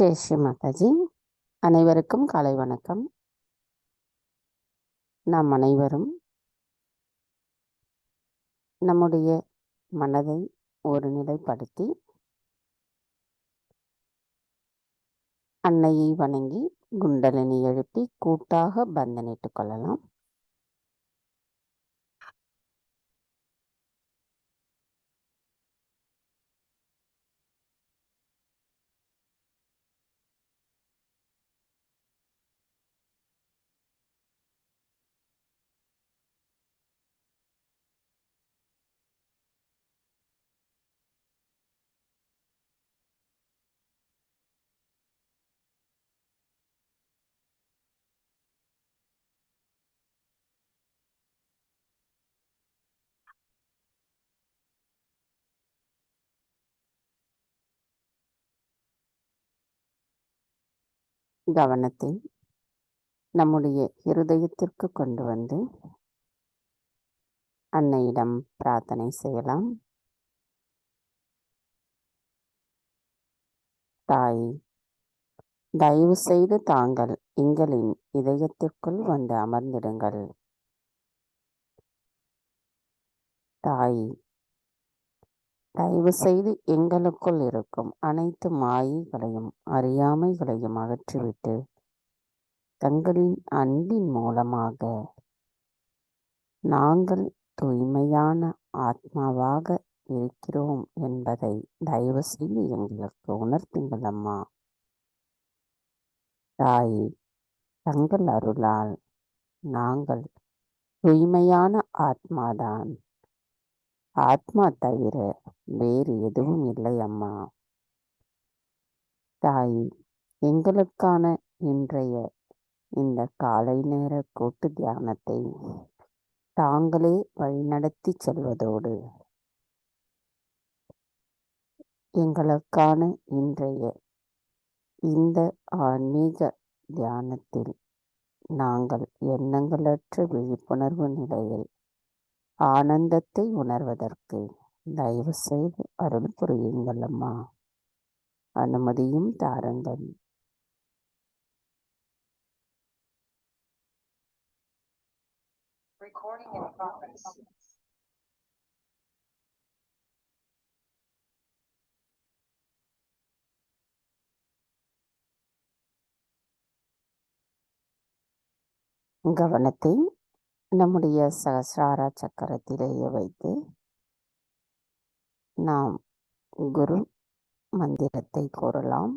ஜெய் ஸ்ரீ மாதாஜி. அனைவருக்கும் காலை வணக்கம். நாம் அனைவரும் நம்முடைய மனதை ஒரு நிலைப்படுத்தி அன்னையை வணங்கி குண்டலினி எழுப்பி கூட்டாக பந்தனிட்டுக் கொள்ளலாம். கவனத்தை நம்முடைய இருதயத்திற்கு கொண்டு வந்து அன்னையிடம் பிரார்த்தனை செய்யலாம். தாய், தயவு செய்து தாங்கள் எங்களின் இதயத்திற்குள் வந்து அமர்ந்திடுங்கள். தாய், தயவு செய்து எங்களுக்குள் இருக்கும் அனைத்து மாயைகளையும் அறியாமைகளையும் அகற்றிவிட்டு தங்களின் அன்பின் மூலமாக நாங்கள் தூய்மையான ஆத்மாவாக இருக்கிறோம் என்பதை தயவு செய்து எங்களுக்கு உணர்த்துங்கள் அம்மா. தாய், தங்கள் அருளால் நாங்கள் தூய்மையான ஆத்மாதான். ஆத்மா தவிர வேறு எதுவும் இல்லை அம்மா. தாய், எங்களுக்கான இன்றைய இந்த காலை நேர கூட்டு தியானத்தை தாங்களே வழிநடத்தி செல்வதோடு எங்களுக்கான இன்றைய இந்த ஆன்மீக தியானத்தில் நாங்கள் எண்ணங்களற்ற விழிப்புணர்வு நிலையில் ஆனந்தத்தை உணர்வதற்கு தயவு செய்து அருள் புரியுங்கள் அம்மா. அனுமதியும் தாருங்கள். கவனத்தை நம்முடைய சகஸ்ரார சக்கரத்திலேயே வைத்து நாம் குரு மந்திரத்தை கூறலாம்.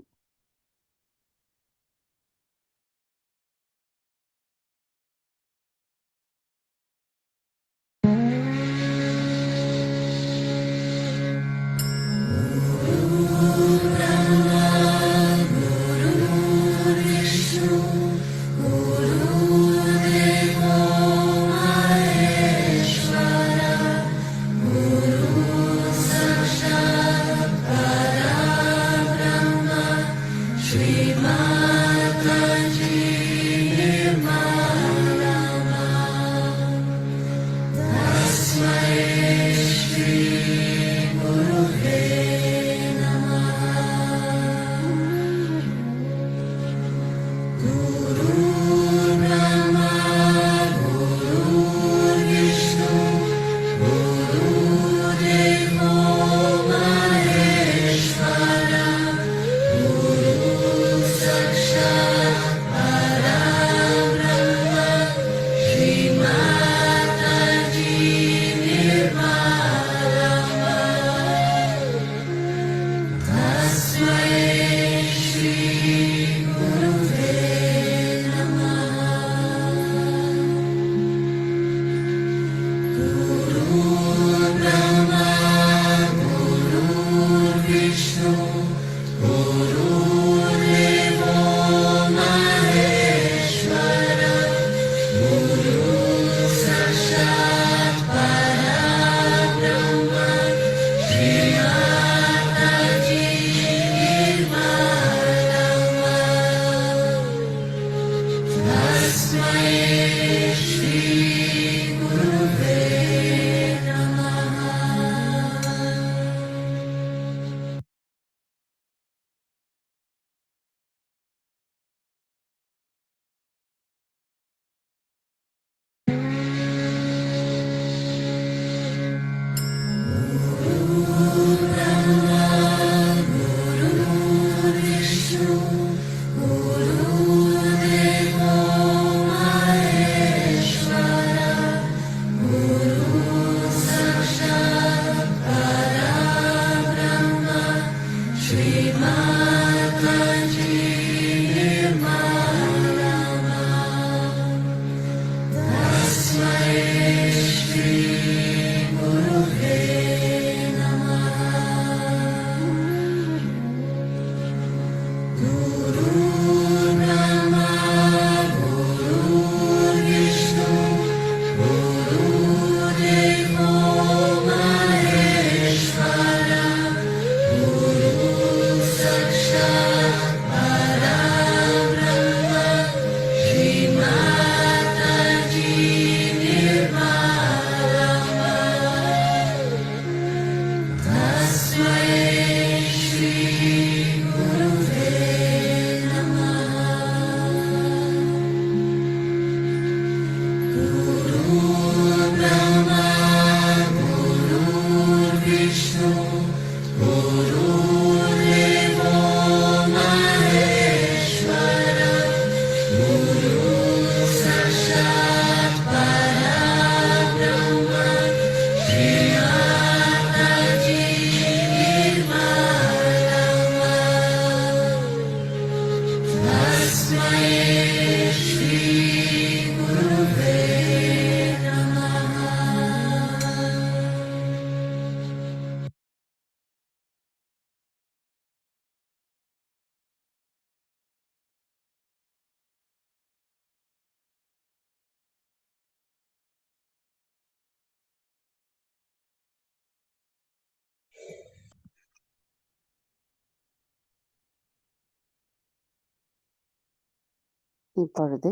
இப்பொழுது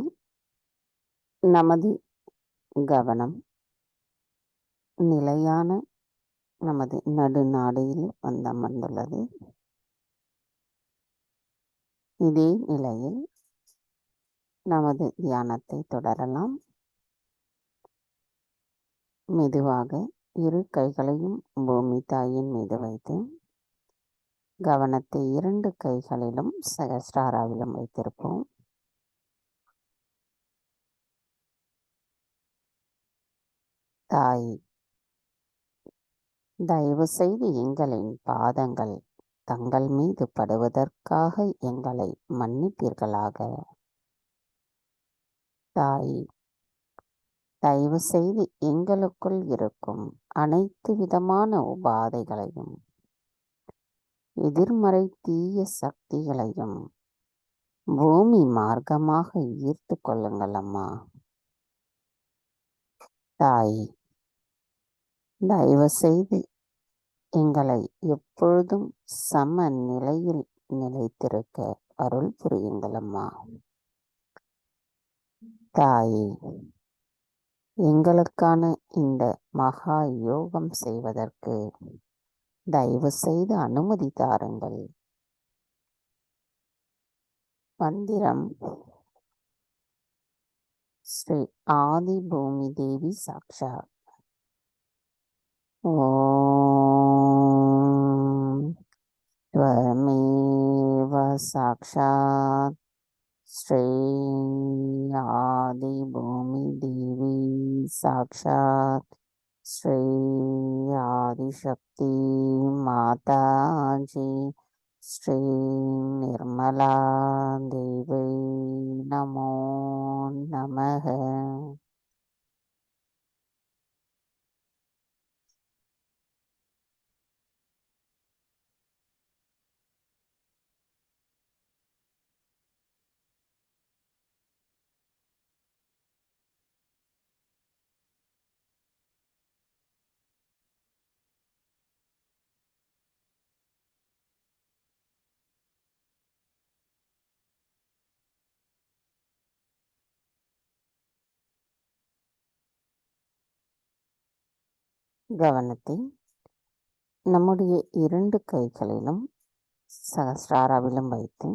நமது கவனம் நிலையான நமது நடுநாடியில் வந்து அமர்ந்துள்ளது. இதே நிலையில் நமது தியானத்தை தொடரலாம். மெதுவாக இரு கைகளையும் பூமி தாயின் மீது வைத்து கவனத்தை 2 கைகளிலும் சகஸ்ராராவிலும் வைத்திருப்போம். தாய், தயவு செய்து எங்களின் பாதங்கள் தங்கள் மீது படுவதற்காக எங்களை மன்னிப்பீர்களாக. தாய், தயவு செய்து எங்களுக்குள் இருக்கும் அனைத்து விதமான உபாதைகளையும் எதிர்மறை தீய சக்திகளையும் பூமி மார்க்கமாக ஈர்த்து கொள்ளுங்கள் அம்மா. தாய், தயவு செய்து எங்களை எப்பொழுதும் சம நிலையில் நிலைத்திருக்க அருள் புரியுங்கள் அம்மா. தாயே, எங்களுக்கான இந்த மகா யோகம் செய்வதற்கு தயவு செய்து அனுமதி தாருங்கள். மந்திரம் ஸ்ரீ ஆதி பூமி தேவி சாக்ஷாத். ஓம் त्वमेव साक्षात् श्री आदि भूमि देवी साक्षात् श्री आदिशक्ति माता जी श्री निर्मला देवी नमो नमः. கவனத்தை நம்முடைய 2 கைகளிலும் சகஸ்ராராவிலும் வைத்து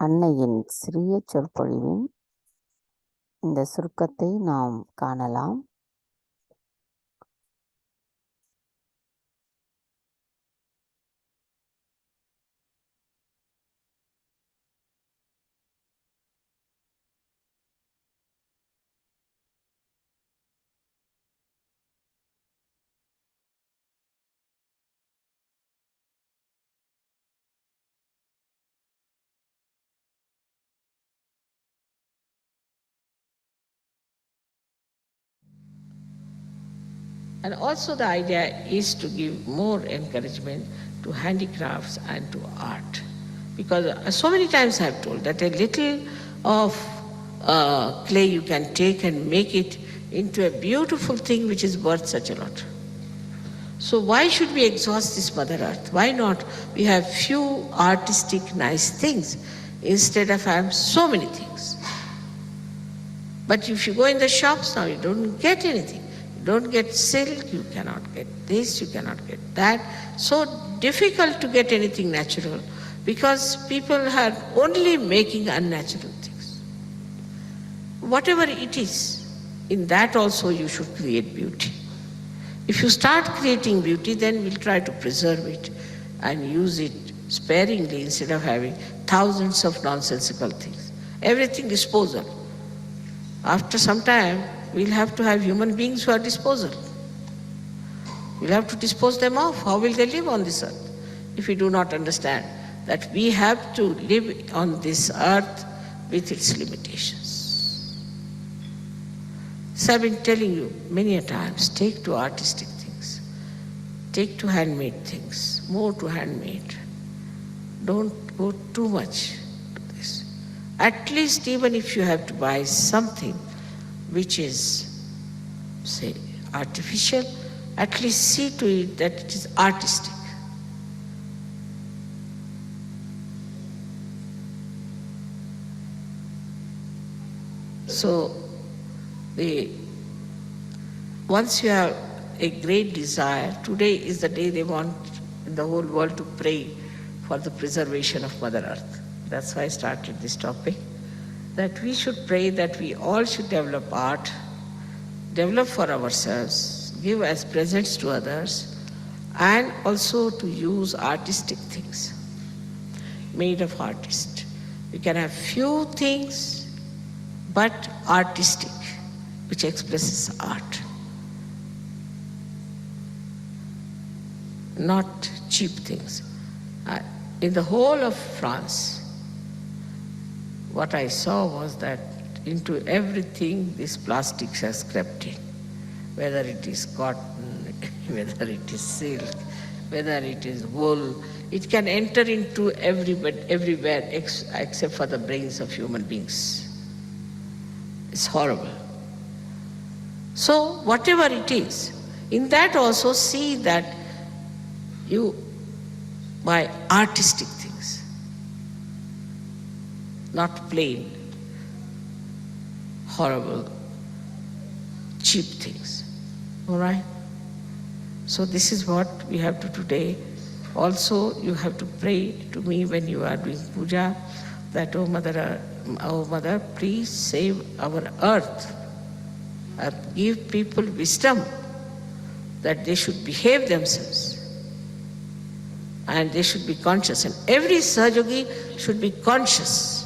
அன்னையின் சிறிய சொற்பொழிவின் இந்த சுருக்கத்தை நாம் காணலாம். And also the idea is to give more encouragement to handicrafts and to art. Because so many times I have told that a little of clay you can take and make it into a beautiful thing which is worth such a lot. So why should we exhaust this Mother Earth? Why not we have few artistic nice things instead of having so many things? But if you go in the shops now, you don't get anything. You don't get silk, you cannot get this, you cannot get that. So difficult to get anything natural because people are only making unnatural things. Whatever it is, in that also you should create beauty. If you start creating beauty, then we'll try to preserve it and use it sparingly instead of having thousands of nonsensical things. Everything disposal. After some time, we'll have to have human beings who are disposal. We'll have to dispose them off. How will they live on this earth if we do not understand that we have to live on this earth with its limitations? So I've been telling you many a times, take to artistic things, take to handmade things, more to handmade. Don't go too much to this. At least even if you have to buy something which is, say, artificial, at least see to it that it is artistic. so once you have a great desire, today is the day they want the whole world to pray for the preservation of Mother Earth. That's why I started this topic, that we should pray that we all should develop art, develop for ourselves, give as presents to others, and also to use artistic things made of artists. We can have few things, but artistic, which expresses art. Not cheap things. In the whole of France, what I saw was that into everything these plastics has crept in, whether it is cotton, whether it is silk, whether it is wool. It can enter into everywhere except for the brains of human beings. It's horrible. So whatever it is, in that also see that you buy artistic things, not plain, horrible, cheap things. All right? So this is what we have to today. Also, you have to pray to me when you are doing puja, that, oh Mother, please save our earth. Give people wisdom that they should behave themselves. And they should be conscious. And every Sahajyogi should be conscious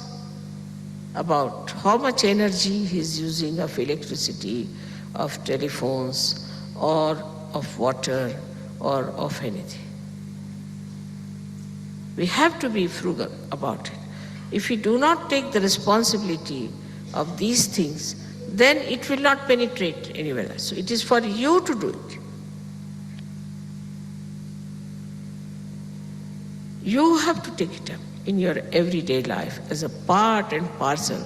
about how much energy he is using of electricity, of telephones, or of water, or of anything. We have to be frugal about it. If we do not take the responsibility of these things, then it will not penetrate anywhere else. So it is for you to do it. You have to take it up in your everyday life as a part and parcel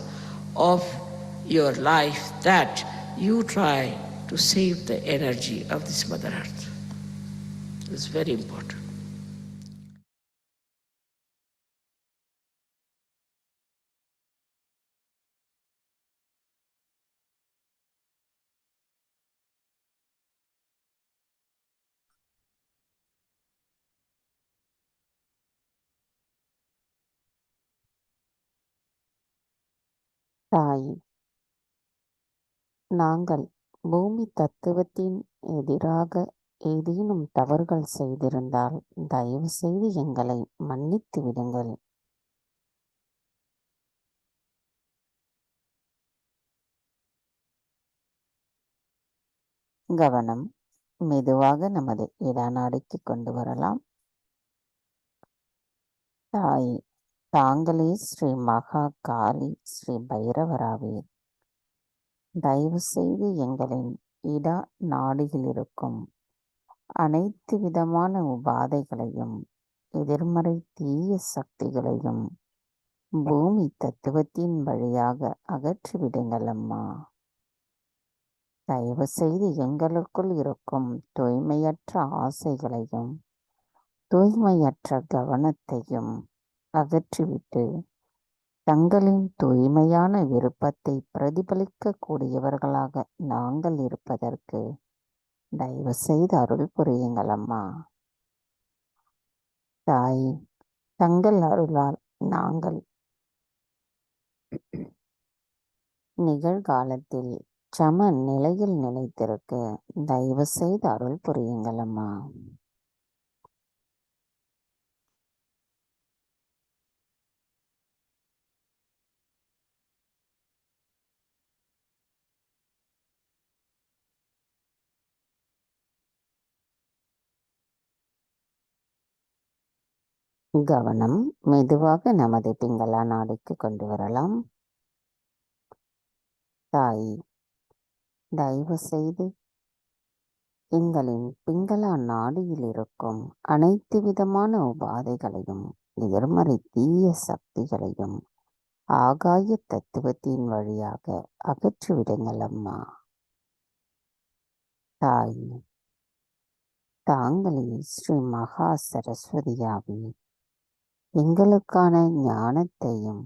of your life, that you try to save the energy of this Mother Earth. It's very important. தாய், நாங்கள் பூமி தத்துவத்தின் எதிராக ஏதேனும் தவறுகள் செய்திருந்தால் தயவு செய்து எங்களை மன்னித்து விடுங்கள். கவனம் மெதுவாக நமது இடநாடிக்கு கொண்டு வரலாம். தாய், தாங்களே ஸ்ரீ மகா காளி, ஸ்ரீ பைரவராவீர். தயவு செய்து எங்களின் இட நாடியில் இருக்கும் அனைத்து விதமான உபாதைகளையும் எதிர்மறை தீய சக்திகளையும் பூமி தத்துவத்தின் வழியாக அகற்றிவிடுங்கள் அம்மா. தயவு செய்து எங்களுக்குள் இருக்கும் தூய்மையற்ற ஆசைகளையும் தூய்மையற்ற கவனத்தையும் அகற்றிவிட்டு தங்களின் தூய்மையான விருப்பத்தை பிரதிபலிக்க கூடியவர்களாக நாங்கள் இருப்பதற்கு தயவு செய்து அருள் புரியுங்கள் அம்மா. தாய், தங்கள் அருளால் நாங்கள் நிகழ்காலத்தில் சம நிலையில் நிலைத்திருக்க தயவு செய்து அருள் புரியுங்கள் அம்மா. கவனம் மெதுவாக நமது பிங்களா நாடிக்கு கொண்டு வரலாம். தாய், தயவு செய்து எங்களின் பிங்களா நாடியில் இருக்கும் அனைத்து விதமான உபாதைகளையும் எதிர்மறை தீய சக்திகளையும் ஆகாய தத்துவத்தின் வழியாக அகற்றிவிடுங்கள் அம்மா. தாய், தாங்களே ஸ்ரீ மகா சரஸ்வதியாவி எங்களுக்கான ஞானத்தையும்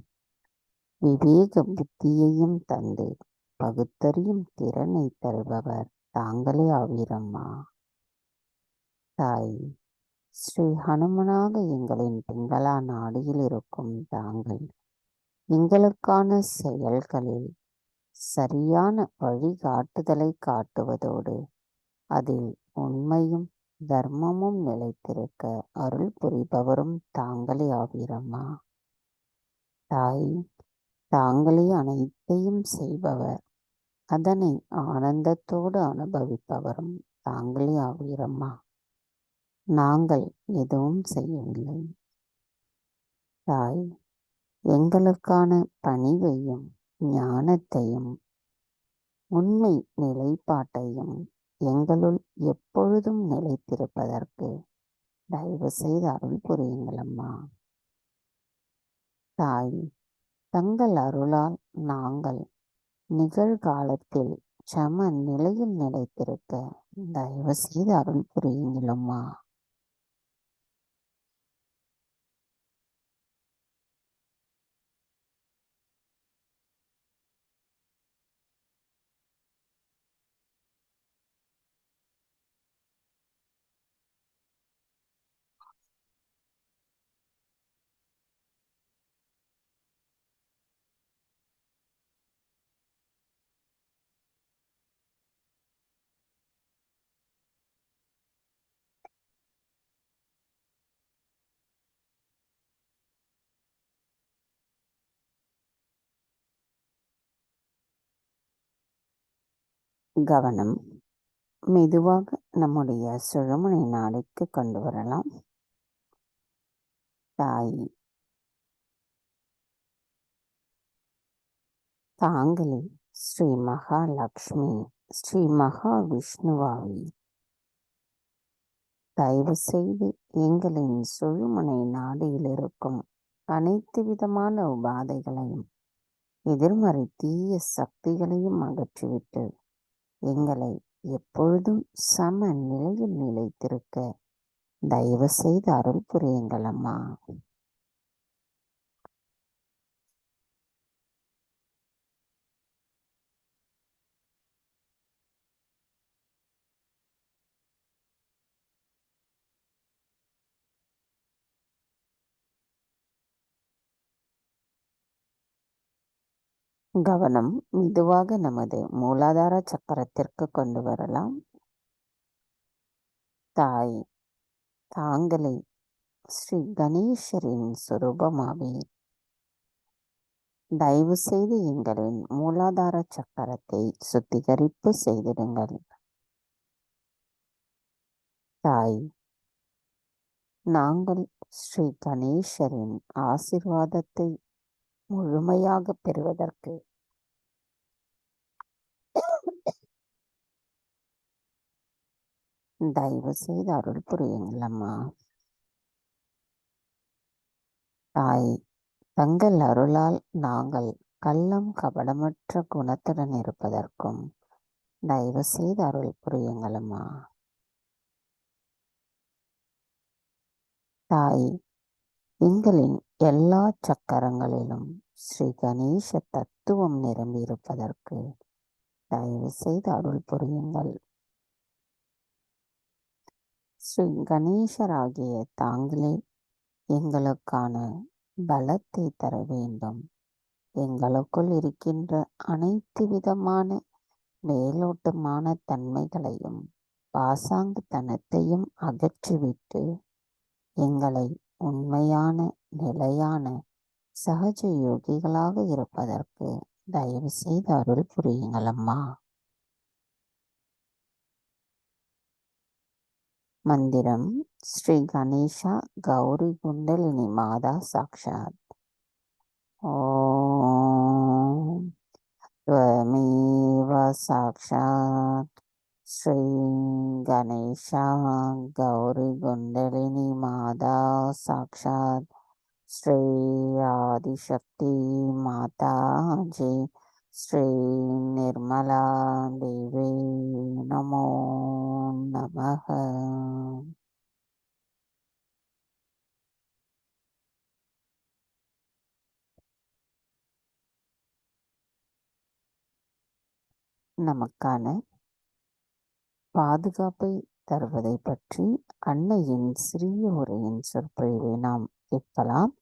விவேக புத்தியையும் தந்து பகுத்தறியும் திறனை தருபவர் தாங்களே ஆவீரம்மா. தாய், ஸ்ரீ ஹனுமனாக எங்களின் பிங்களா நாடியில் இருக்கும் தாங்கள் எங்களுக்கான செயல்களில் சரியான வழிகாட்டுதலை காட்டுவதோடு அதில் உண்மையும் தர்மமும் நிலைத்திருக்க அருள் புரிபவரும் தாங்களே ஆவீரம்மா. தாய், தாங்களே அனைத்தையும் செய்பவர், அதனை ஆனந்தத்தோடு அனுபவிப்பவரும் தாங்களே ஆவீரம்மா. நாங்கள் எதுவும் செய்யவில்லை. தாய், எங்களுக்கான பணிவையும் ஞானத்தையும் உண்மை நிலைப்பாட்டையும் எங்களுள் எப்பொழுதும் நிலைத்திருப்பதற்கு தயவு செய்து அருள் புரியுங்களம்மா. தாய், தங்கள் அருளால் நாங்கள் நிகழ்காலத்தில் சம நிலையில் நிலைத்திருக்க தயவு செய்து அருள் புரியுங்களம்மா. கவனம் மெதுவாக நம்முடைய சுழுமுனை நாடிக்கு கொண்டு வரலாம். தாய், தாங்களே ஸ்ரீ மகாலட்சுமி ஸ்ரீ மகாவிஷ்ணுவாவி. தயவு செய்து எங்களின் சுழுமுனை நாடியில் இருக்கும் அனைத்து விதமான உபாதைகளையும் எதிர்மறை தீய சக்திகளையும் அகற்றிவிட்டு எங்களை எப்பொழுதும் சம நிலையில் நிலைத்திருக்க தயவு செய்து அருள் புரியுங்களம்மா. கவனம் மெதுவாக நமது மூலாதார சக்கரத்திற்கு கொண்டு வரலாம். தாய், தாங்களே ஸ்ரீ கணேசரின் சுரூபமாவே. தயவு செய்து எங்களின் மூலாதார சக்கரத்தை சுத்திகரிப்பு செய்திடுங்கள். தாய், நாங்கள் ஸ்ரீ கணேசரின் ஆசிர்வாதத்தை முழுமையாக பெறுவதற்கு தயவு செய்து அருள் புரியுங்களம்மா. தாய், தங்கள் அருளால் நாங்கள் கள்ளம் கபடமற்ற குணத்துடன் இருப்பதற்கும் தயவு செய்து அருள் புரியுங்களம்மா. தாய், எங்களின் எல்லா சக்கரங்களிலும் ஸ்ரீ கணேச தத்துவம் நிரம்பி இருப்பதற்கு தயவு செய்து அருள் புரியுங்கள். ஸ்ரீ கணேசராகிய தாங்களே எங்களுக்கான பலத்தை தர வேண்டும். எங்களுக்குள் இருக்கின்ற அனைத்து விதமான மேலோட்டமான தன்மைகளையும் பாசாங்குத்தனத்தையும் அகற்றிவிட்டு எங்களை உண்மையான நிலையான சஹஜ யோகிகளாக இருப்பதற்கு தயவு செய்து அருள் புரியுங்களம்மா. மந்திரம் ஸ்ரீ கணேஷா கௌரி குண்டலினி மாதா சாக்ஷாத். ஓம் त्वमेव साक्षात् श्री गणेशा गौरी कुंडलिनी माता साक्षात् श्री आदिशक्ति माता जी श्री निर्मला देवी नमो नमः. நமக்கான பாதுகாப்பை தருவதை பற்றி அன்னையின் சிறிய உரையின் சொற்பொழிவை நாம் கேட்கலாம்.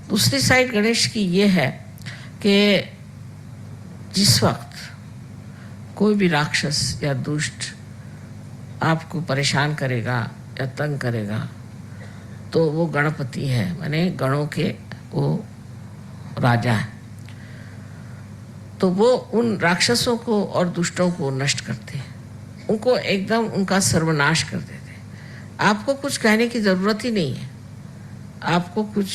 दूसरी साइड गणेश की ये है कि जिस वक्त कोई भी राक्षस या दुष्ट आपको परेशान करेगा या तंग करेगा तो वो गणपति है, माने गणों के वो राजा है, तो वो उन राक्षसों को और दुष्टों को नष्ट करते हैं, उनको एकदम उनका सर्वनाश कर देते हैं। आपको कुछ कहने की ज़रूरत ही नहीं है, आपको कुछ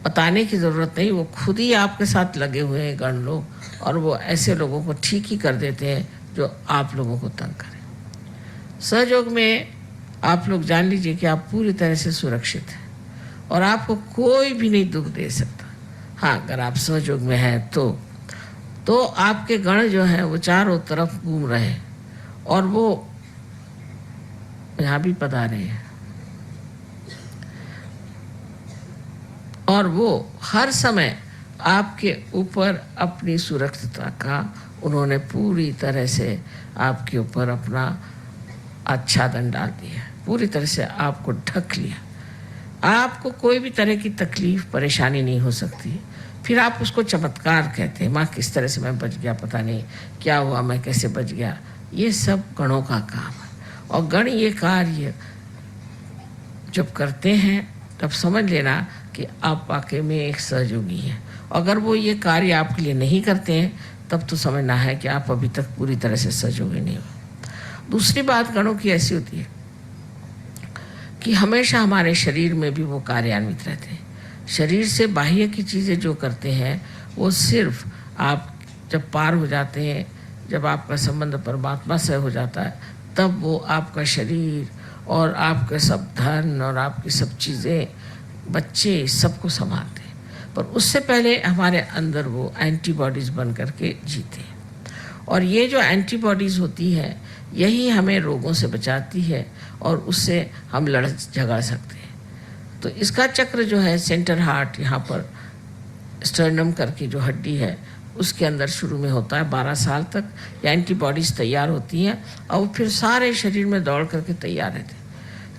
बताने की ज़रूरत नहीं, वो खुद ही आपके साथ लगे हुए हैं गण लोग, और वो ऐसे लोगों को ठीक ही कर देते हैं जो आप लोगों को तंग करें। सहयोग में आप लोग जान लीजिए कि आप पूरी तरह से सुरक्षित हैं और आपको कोई भी नहीं दुख दे सकता। हाँ, अगर आप सहयोग में हैं तो आपके गण जो हैं वो चारों तरफ घूम रहे हैं और वो यहाँ भी पधारे हैं और वो हर समय आपके ऊपर अपनी सुरक्षितता का उन्होंने पूरी तरह से आपके ऊपर अपना आच्छादन डाल दिया, पूरी तरह से आपको ढक लिया। आपको कोई भी तरह की तकलीफ परेशानी नहीं हो सकती। फिर आप उसको चमत्कार कहते हैं, माँ किस तरह से मैं बच गया, पता नहीं क्या हुआ, मैं कैसे बच गया। ये सब गणों का काम है और गण ये कार्य जब करते हैं तब समझ लेना कि आप वाकई में एक सहयोगी हैं। अगर वो ये कार्य आपके लिए नहीं करते हैं तब तो समझना है कि आप अभी तक पूरी तरह से सहयोगी नहीं हो। दूसरी बात गणों की ऐसी होती है कि हमेशा हमारे शरीर में भी वो कार्यान्वित रहते हैं। शरीर से बाह्य की चीज़ें जो करते हैं वो सिर्फ आप जब पार हो जाते हैं, जब आपका संबंध परमात्मा से हो जाता है, तब वो आपका शरीर और आपके सब धन और आपकी सब चीज़ें, बच्चे, सबको संभालते हैं। पर उससे पहले हमारे अंदर वो एंटीबॉडीज़ बन करके जीते हैं और ये जो एंटीबॉडीज़ होती है यही हमें रोगों से बचाती है और उससे हम लड़ झगड़ सकते हैं। तो इसका चक्र जो है सेंटर हार्ट, यहाँ पर स्टर्नम करके जो हड्डी है उसके अंदर शुरू में होता है। 12 साल तक ये एंटीबॉडीज़ तैयार होती हैं और वो फिर सारे शरीर में दौड़ करके तैयार रहते हैं।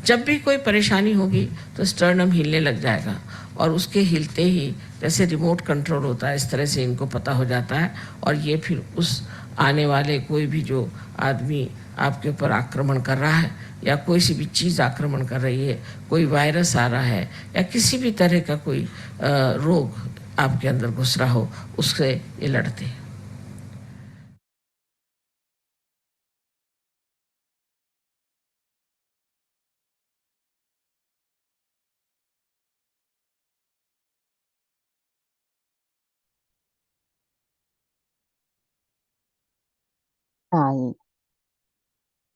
जब भी कोई परेशानी होगी तो स्टर्नम हिलने लग जाएगा और उसके हिलते ही जैसे रिमोट कंट्रोल होता है इस तरह से इनको पता हो जाता है और ये फिर उस आने वाले कोई भी जो आदमी आपके ऊपर आक्रमण कर रहा है या कोई सी भी चीज़ आक्रमण कर रही है, कोई वायरस आ रहा है या किसी भी तरह का कोई रोग आपके अंदर घुस रहा हो, उससे ये लड़ते हैं। தாயே,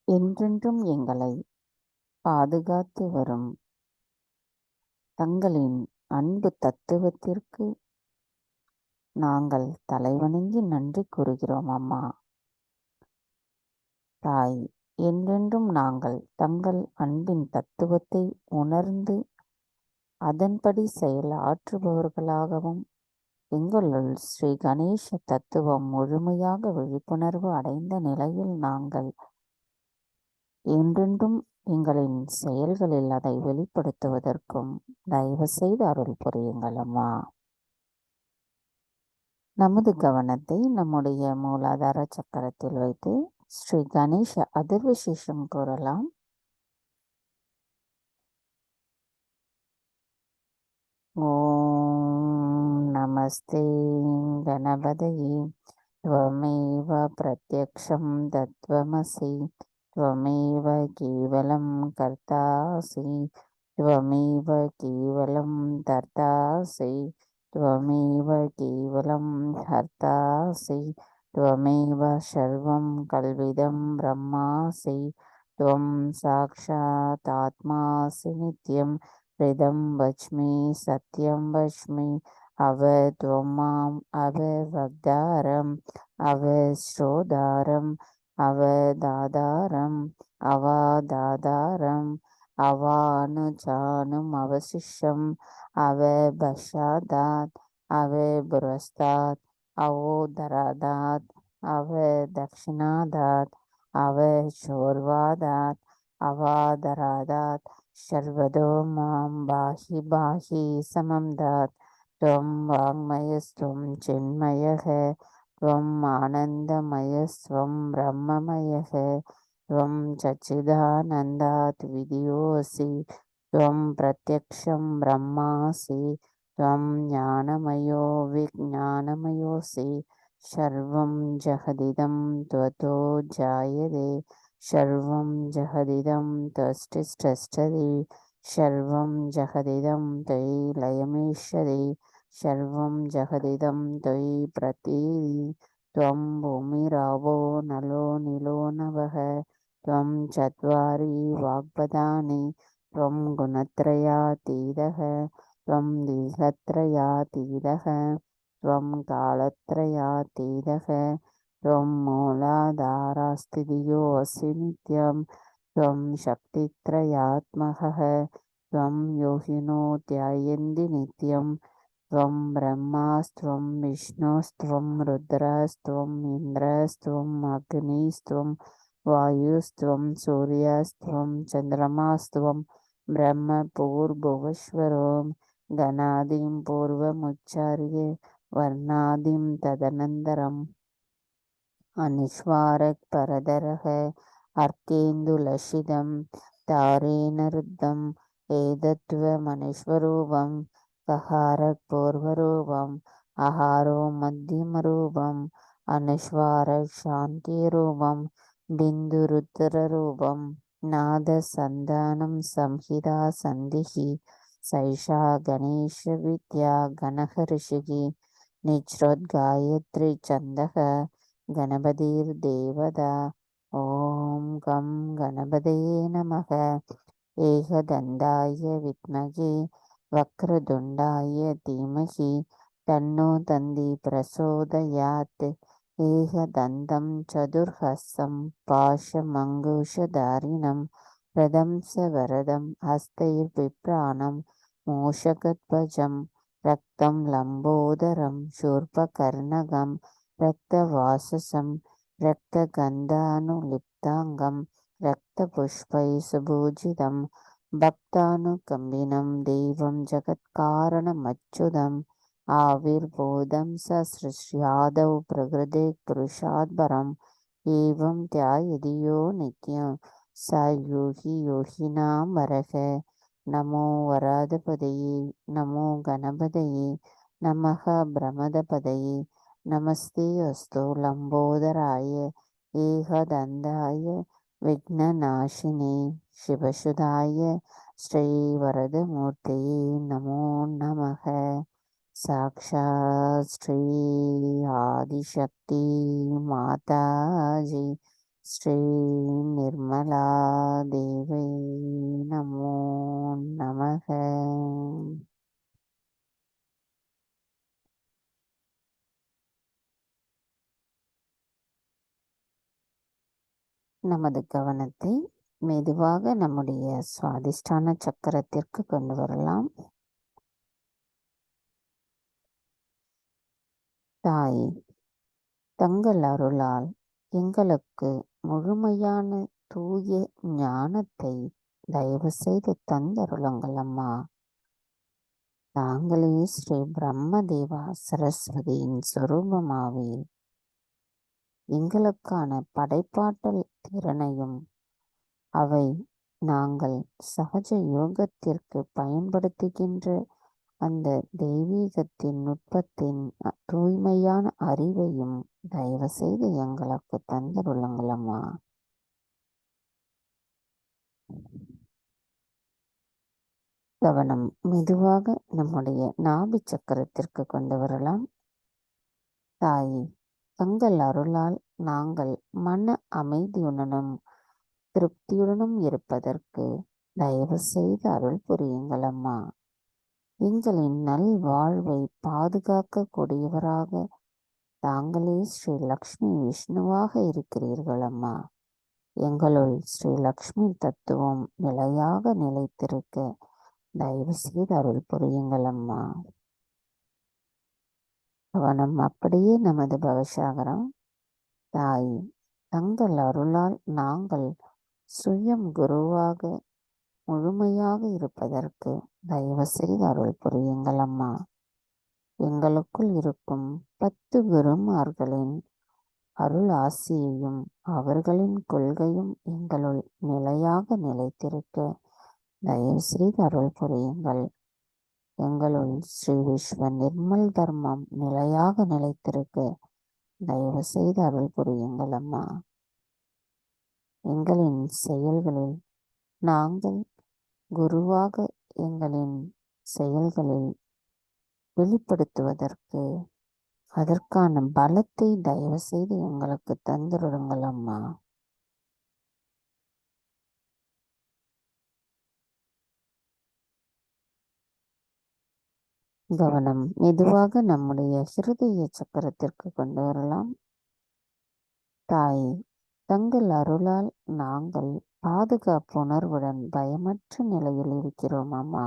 என்றென்றும் எங்களை பாதுகாத்து வரும் தங்களின் அன்பு தத்துவத்திற்கு நாங்கள் தலைவணங்கி நன்றி கூறுகிறோம் அம்மா. தாய், என்றென்றும் நாங்கள் தங்கள் அன்பின் தத்துவத்தை உணர்ந்து அதன்படி செயல் ஆற்றுபவர்களாகவும் எங்களுள் ஸ்ரீ கணேச தத்துவம் முழுமையாக விழிப்புணர்வு அடைந்த நிலையில் நாங்கள் என்றென்றும் எங்களின் செயல்களில் அதை வெளிப்படுத்துவதற்கும் தயவு செய்து அருள் புரியுங்கள் அம்மா. நமது கவனத்தை நம்முடைய மூலாதார சக்கரத்தில் வைத்து ஸ்ரீ கணேச அதிர்விசேஷம் கூறலாம். நமஸ்தே கணபதயே त्वमेव प्रत्यक्षं तत्त्वमसि त्वमेव केवलं कर्तासि त्वमेव केवलं कर्तासि त्वमेव केवलं हर्तासि त्वमेव सर्वं कल्विदं ब्रह्मासि त्वं साक्षातात्मासि नित्यं हृदं वच्मि सत्यं वच्मि त्वं माम् अववक्तारम् अवश्रोतारम् अवदातारम् अवादातारम् अवानुजानुम् अवशिष्यम् अवभषादात् अवपुरस्तात् अवोदरादात् अवदक्षिणादात् अवचोर्वादात् अवादरादात् सर्वतो मां बाहि बाहि समं दात् त्वं वाङ्मयस्त्वं चिन्मयः त्वम् आनन्दमयस्त्वं ब्रह्ममयः त्वं सच्चिदानन्दात् विधियोऽसि त्वं प्रत्यक्षं ब्रह्मासि त्वं ज्ञानमयो विज्ञानमयोऽसि सर्वं जगदिदं त्वतो जायते सर्वं जगदिदं त्वष्टिष्ठति सर्वं जगदिदं त्वयि लयमीष्यति सर्वं जगदिदं त्वयि प्रतीति त्वं भूमिरावो नलो नीलो नभः त्वं चत्वारि वाग्पदानि त्वं गुणत्रयातीतः त्वं दीर्घत्रयातीतः त्वं कालत्रयातीतः त्वं मूलाधारस्थितियोऽसि नित्यं त्वं शक्तित्रयात्मकः त्वं योगिनो ध्यायन्ति नित्यं त्वं ब्रह्मास्त्वं विष्णुस्त्वं रुद्रस्त्वम् इन्द्रस्त्वम् अग्निस्त्वं वायुस्त्वं सूर्यस्त्वं चन्द्रमास्त्वं ब्रह्मपूर्भुवस्वरो गणादिं पूर्वमुच्चार्य वर्णादिं तदनन्तरम् अनिश्वारक परदरः अर्केन्दुलशितं तारेण रुद्धम् एतत्त्वमनीश्वरूपं कहारक पूर्वरूपम् आहारो मध्यमरूपम् अनुस्वारक शान्तिरूपं बिन्दुरुद्ररूपं नादसन्धानं संहिता सन्धिः सैषा गणेशविद्या गणः ऋषिः निश्रोद्गायत्री छन्दः गणपतिर्देवता ॐ गं गणपतये नमः एकदन्ताय विद्महे वक्रतुण्डाय धीमहि तन्नो दन्ति प्रचोदयात् एकदन्तं चतुर्हस्तं पाशमङ्कुशधारिणं प्रदंसवरदं हस्तैर्बिभ्राणं मूषकध्वजं रक्तं लम्बोदरं शूर्पकर्णकं रक्तवाससं रक्तगन्धानुलिप्ताङ्गं रक्तपुष्पैः सुभूषितं भक्तानुकम्पिनं देवं जगत्कारणमच्युतम् आविर्भूतं ससृष्ट्यादौ प्रकृते पुरुषात् परम् एवं ध्यायति यो नित्यं स योगी योगिनां वरः नमो वराधपदये नमो गणपतये नमः ब्रह्मदपदये नमस्ते अस्तु लम्बोदराय एकदन्ताय विघ्ननाशिने शिवसुधाय श्रीवरदमूर्तये नमो नमः साक्षात् श्री आदिशक्ति माताजी श्री निर्मला देवी नमो नमः நமது கவனத்தை மெதுவாக நம்முடைய சுவாதிஷ்டான சக்கரத்திற்கு கொண்டு வரலாம். தாய், தங்கள் அருளால் எங்களுக்கு முழுமையான தூய ஞானத்தை தயவு செய்து தந்தருளுங்கள் அம்மா. தாங்களே ஸ்ரீ பிரம்மதேவா சரஸ்வதியின் சொரூபமாவே எங்களுக்கான படைப்பாற்றல் திறனையும் அவை நாங்கள் சகஜ யோகத்திற்கு பயன்படுத்துகின்ற அந்த தெய்வீகத்தின் நுட்பத்தின் தூய்மையான அறிவையும் தயவு செய்து எங்களுக்கு தந்தருளுங்களம்மா. கவனம் மெதுவாக நம்முடைய நாபி சக்கரத்திற்கு கொண்டு வரலாம். தாயே, தங்கள் அருளால் நாங்கள் மன அமைதியுடனும் திருப்தியுடனும் இருப்பதற்கு தயவு செய்து அருள் புரியுங்களம்மா. எங்களின் நல் வாழ்வை பாதுகாக்க கூடியவராக தாங்களே ஸ்ரீ லக்ஷ்மி விஷ்ணுவாக இருக்கிறீர்களம்மா. எங்களுள் ஸ்ரீ லக்ஷ்மி தத்துவம் நிலையாக நிலைத்திருக்க தயவு செய்து அருள் புரியுங்களம்மா. கவனம் அப்படியே நமது பவசாகரம். தாய், தங்கள் அருளால் நாங்கள் சுயம் குருவாக முழுமையாக இருப்பதற்கு தயவு செய்து அருள் புரியுங்களம்மா. எங்களுக்குள் இருக்கும் 10 குருமார்களின் அருள் ஆசியையும் அவர்களின் கொள்கையும் எங்களுள் நிலையாக நிலைத்திருக்க தயவு செய்து அருள் புரியுங்கள். எங்களுள் ஸ்ரீ விஸ்வ நிர்மல் தர்மம் நிலையாக நிலைத்திருக்க தயவு செய்து அருள் புரியுங்களம்மா. எங்களின் செயல்களில் நாங்கள் குருவாக எங்களின் செயல்களில் வெளிப்படுத்துவதற்கு அதற்கான பலத்தை தயவு செய்து எங்களுக்கு தந்துருங்களம்மா. கவனம் மெதுவாக நம்முடைய ஹிருதய சக்கரத்திற்கு கொண்டு வரலாம். தாய், தங்கள் அருளால் நாங்கள் பாதுகாப்பு உணர்வுடன் பயமற்ற நிலையில் இருக்கிறோம் அம்மா.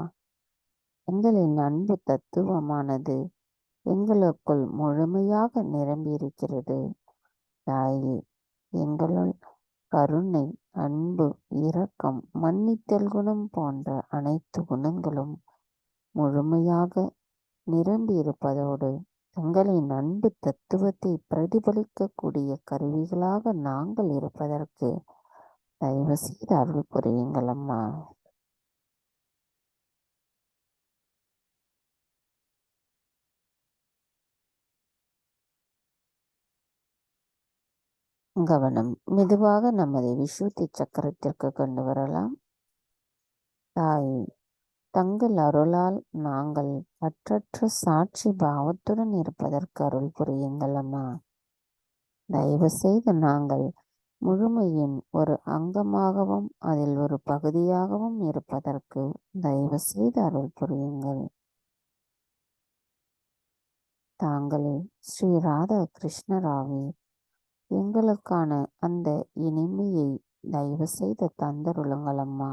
எங்களின் அன்பு தத்துவமானது எங்களுக்குள் முழுமையாக நிரம்பியிருக்கிறது. தாயே, எங்களுள் கருணை, அன்பு, இரக்கம், மன்னித்தல் குணம் போன்ற அனைத்து குணங்களும் முழுமையாக நிரம்பியிருப்பதோடு தங்களின் அன்பு தத்துவத்தை பிரதிபலிக்கக்கூடிய கருவிகளாக நாங்கள் இருப்பதற்கு தயவு செய்து அருள் புரியுங்களம்மா. கவனம் மெதுவாக நமது விசுத்தி சக்கரத்திற்கு கொண்டு வரலாம். தாய், தங்கள் அருளால் நாங்கள் பற்றற்ற சாட்சி பாவத்துடன் இருப்பதற்கு அருள் புரியுங்களம்மா. தயவு செய்து நாங்கள் முழுமையின் ஒரு அங்கமாகவும் அதில் ஒரு பகுதியாகவும் இருப்பதற்கு தயவு செய்து அருள் புரியுங்கள். தாங்களே ஸ்ரீ ராதா கிருஷ்ணராவே எங்களுக்கான அந்த இனிமையை தயவு செய்து தந்தருளுங்களம்மா.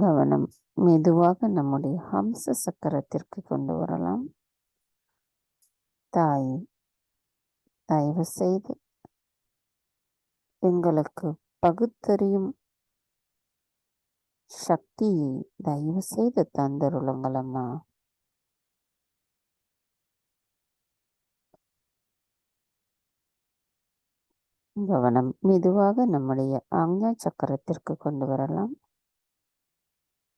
கவனம் மெதுவாக நம்முடைய ஹம்ச சக்கரத்திற்கு கொண்டு வரலாம். தாய், தயவு செய்து எங்களுக்கு பகுத்தறியும் சக்தியை தயவு செய்து தந்தருளுங்களம்மா. கவனம் மெதுவாக நம்முடைய ஆக்ஞா சக்கரத்திற்கு கொண்டு வரலாம்.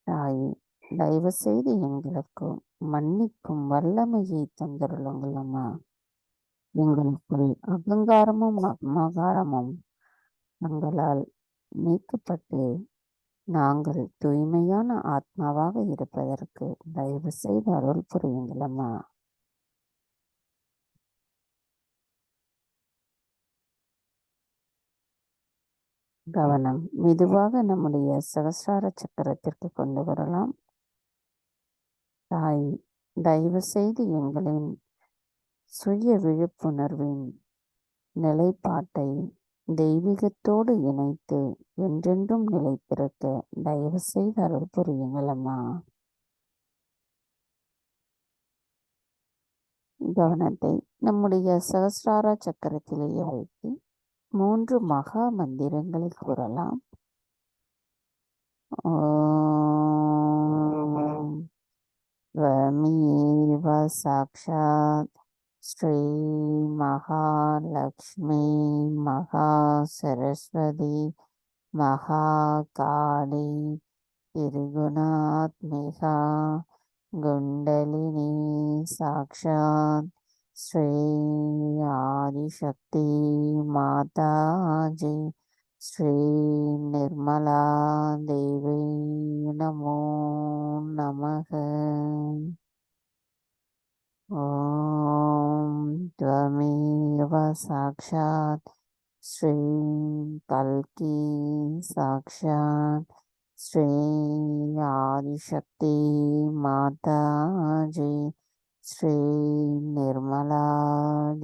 தாய், தயவு செய்து எங்களுக்கு மன்னிக்கும் வல்லமையை தந்தருளுங்களம்மா. எங்களுக்குள் அகங்காரமும் மகாரமும் தங்களால் நீக்கப்பட்டு நாங்கள் தூய்மையான ஆத்மாவாக இருப்பதற்கு தயவு செய்து அருள் புரியுங்களம்மா. கவனம் மெதுவாக நம்முடைய சகஸ்ரார சக்கரத்திற்கு கொண்டு வரலாம். தாய், தயவு செய்து எங்களின் சுய விழிப்புணர்வின் நிலைப்பாட்டை தெய்வீகத்தோடு இணைத்து என்றென்றும் நிலைத்திருக்க தயவு செய்து அருள் புரியுங்களம்மா. கவனத்தை நம்முடைய சகஸ்ரார சக்கரத்திலேயே வைத்து 3 மகா மந்திரங்களை கூறலாம். ஓம் வமேவ சாக்ஷாத் ஸ்ரீ மகாலட்சுமி மகா சரஸ்வதி மகாகாளி திரிகுணாத்மிகா குண்டலினி சாக்ஷாத் ஸ்ரீ ஆதிசக்தி மாதாஜி ஸ்ரீ நிர்மலா தேவி நமோ நமக. ஓம் த்வமேவ சாக்ஷாத் ஸ்ரீ கல்கி சாக்ஷாத் ஸ்ரீ ஆதிசக்தி மாதாஜி ஸ்ரீ நிர்மலா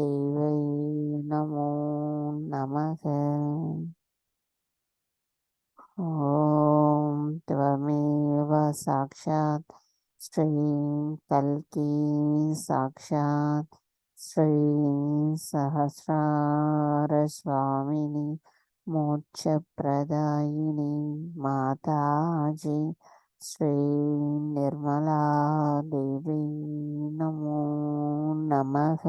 தேவி நமோ நமக. ஓம் த்வமேவ சாக்ஷாத் ஸ்ரீ கல்கி சாக்ஷாத் ஸ்ரீ சஹஸ்ரார சுவாமினி மோட்சப்பிரதாயினி மாதாஜி ஸ்ரீ நிர்மலா தேவி நமோ நமக.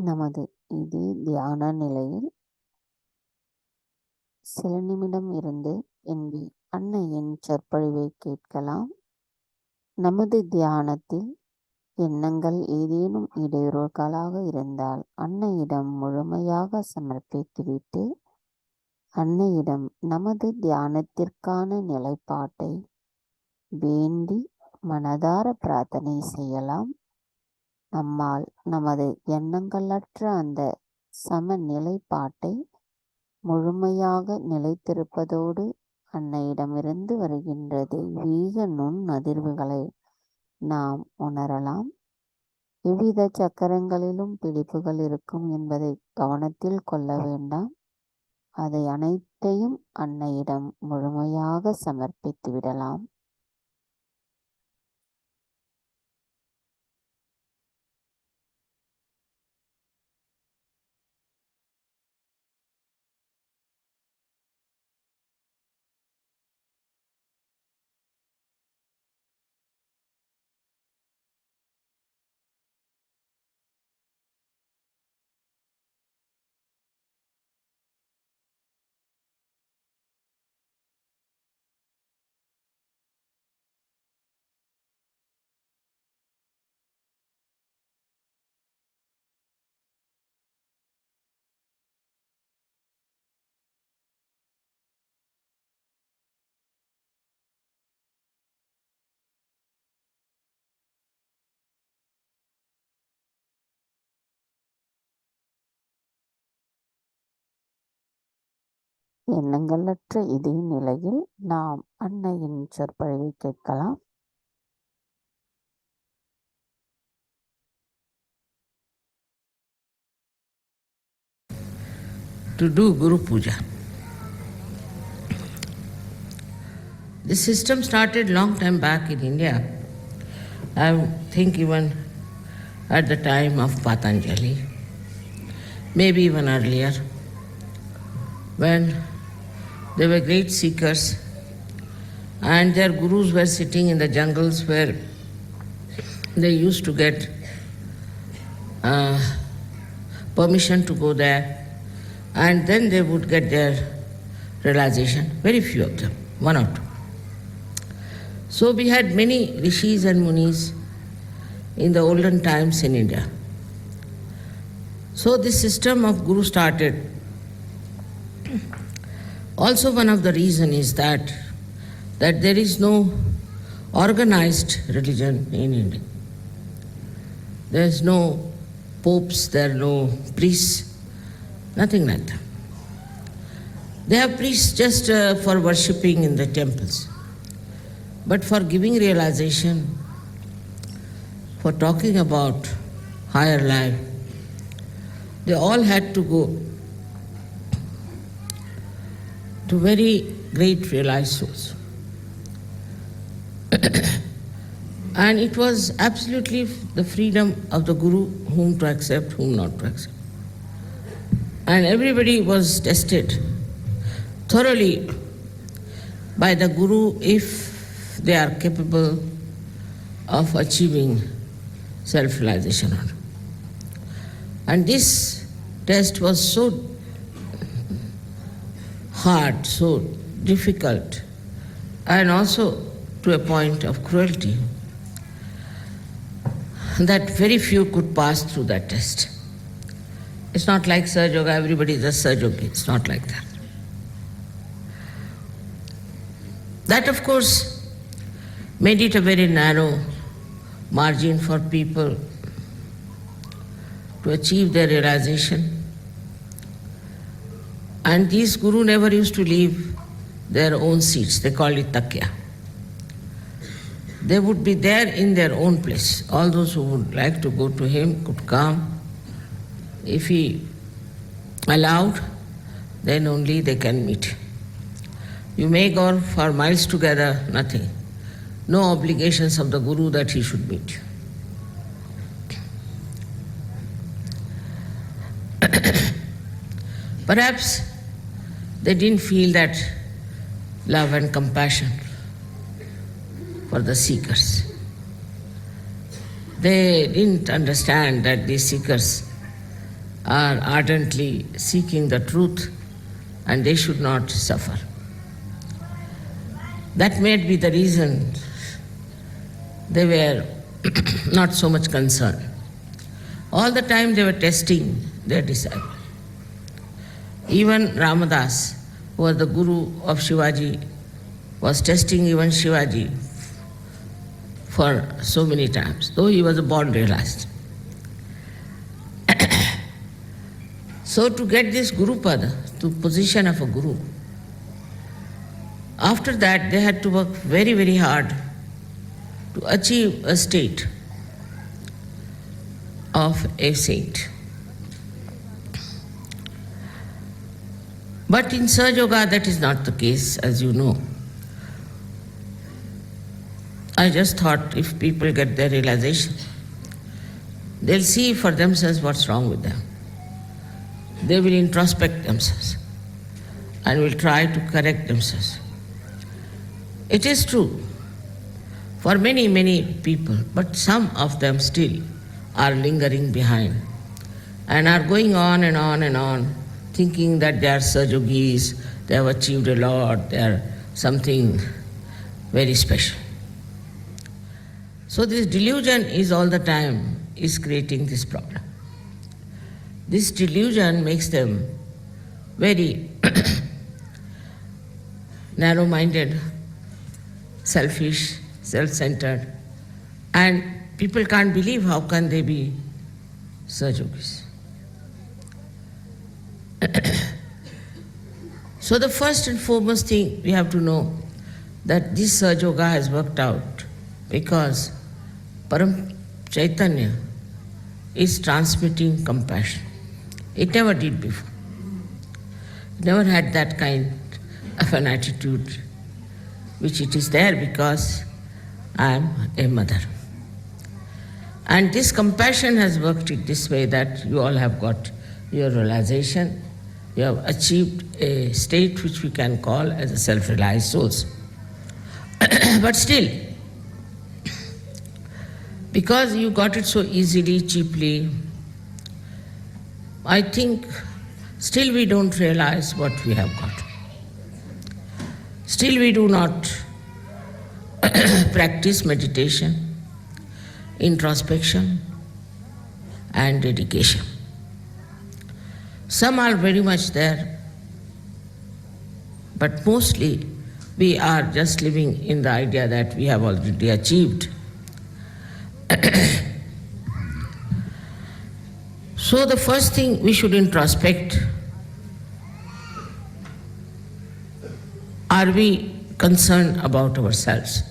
நமது இது தியான நிலையில் சில நிமிடம் இருந்து என்வி அன்னையின் சொற்பொழிவை கேட்கலாம். நமது தியானத்தில் எண்ணங்கள் ஏதேனும் இடையூறுகளாக இருந்தால் அன்னையிடம் முழுமையாக சமர்ப்பித்துவிட்டு அன்னையிடம் நமது தியானத்திற்கான நிலைப்பாட்டை வேண்டி மனதார பிரார்த்தனை செய்யலாம். நம்மால் நமது எண்ணங்களற்ற அந்த சம நிலைப்பாட்டை முழுமையாக நிலைத்திருப்பதோடு அன்னையிடமிருந்து வருகின்ற தெய்வீக நுண் அதிர்வுகளை நாம் உணரலாம். எவ்வித சக்கரங்களிலும் பிடிப்புகள் இருக்கும் என்பதை கவனத்தில் கொள்ள வேண்டாம். அதை அனைத்தையும் அன்னையிடம் முழுமையாக சமர்ப்பித்து விடலாம். எண்ணங்களற்ற இதே நிலையில் நாம் அன்னையின் சொற்பொழிவை கேட்கலாம். To do Guru Puja. This system started long time back in India. I think even at the time of Patanjali, maybe even earlier, when they were great seekers and their gurus were sitting in the jungles where they used to get permission to go there, and then they would get their realization, very few of them, one or two. So we had many rishis and munis in the olden times in India. So this system of Guru started. Also one of the reason is that there is no organized religion in India. There is no popes, there are no priests, nothing like that. They have priests just for worshipping in the temples. But for giving realization, for talking about higher life, they all had to go to very great realized souls. And it was absolutely the freedom of the Guru whom to accept, whom not to accept. And everybody was tested thoroughly by the Guru if they are capable of achieving self-realization or not. And this test was so hard, so difficult, and also to a point of cruelty, that very few could pass through that test. It's not like Sahaj Yoga, everybody is a Sahaj Yogi. It's not like that. That, of course, made it a very narrow margin for people to achieve their realization. And these guru never used to leave their own seats. They called it takya. They would be there in their own place. All those who would like to go to him could come. If he allowed, then only they can meet. You may go for miles together, nothing. No obligations of the guru that he should meet you. Perhaps they didn't feel that love and compassion for the seekers. They didn't understand that these seekers are ardently seeking the truth and they should not suffer. That may be the reason they were not so much concerned. All the time they were testing their disciple. Even Ramadas, who was the guru of Shivaji, was testing even Shivaji for so many times, though he was a born realized. So to get this Guru Pada, to position of a Guru, after that they had to work very, very hard to achieve a state of a saint. But in Sahaj Yoga that is not the case, as you know. I just thought if people get their realization, they'll see for themselves what's wrong with them. They will introspect themselves and will try to correct themselves. It is true for many, many people, but some of them still are lingering behind and are going on and on and on, thinking that they are Sahaj Yogis, they have achieved a lot, they are something very special. So this delusion is all the time is creating this problem. This delusion makes them very narrow-minded, selfish, self-centered, and people can't believe how can they be Sahaj Yogis. So the first and foremost thing we have to know that this Sahaj Yoga has worked out because Param Chaitanya is transmitting compassion. It never did before. It never had that kind of an attitude, which it is there because I am a mother. And this compassion has worked it this way that you all have got your realization, you have achieved a state which we can call as a self-realized souls. But still, because you got it so easily, cheaply, I think still we don't realize what we have got. Still we do not practice meditation, introspection, and dedication. Some are very much there, but mostly we are just living in the idea that we have already achieved. So the first thing we should introspect, are we concerned about ourselves?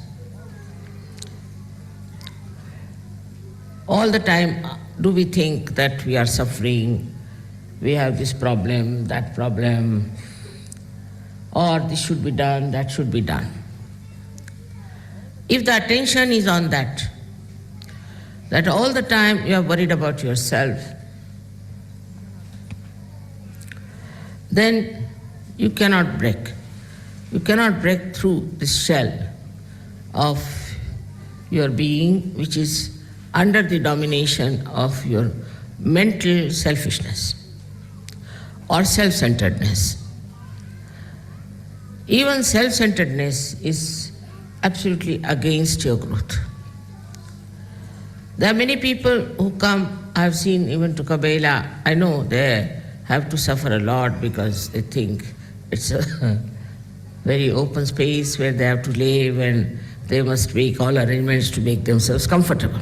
All the time, do we think that we are suffering, we have this problem, that problem, or this should be done, that should be done? If the attention is on that all the time you are worried about yourself, then you cannot break. You cannot break through this shell of your being, which is under the domination of your mental selfishness or self-centeredness. Even self-centeredness is absolutely against your growth. There are many people who come, I have seen even to Kabela, I know they have to suffer a lot because they think it's a very open space where they have to live and they must make all arrangements to make themselves comfortable.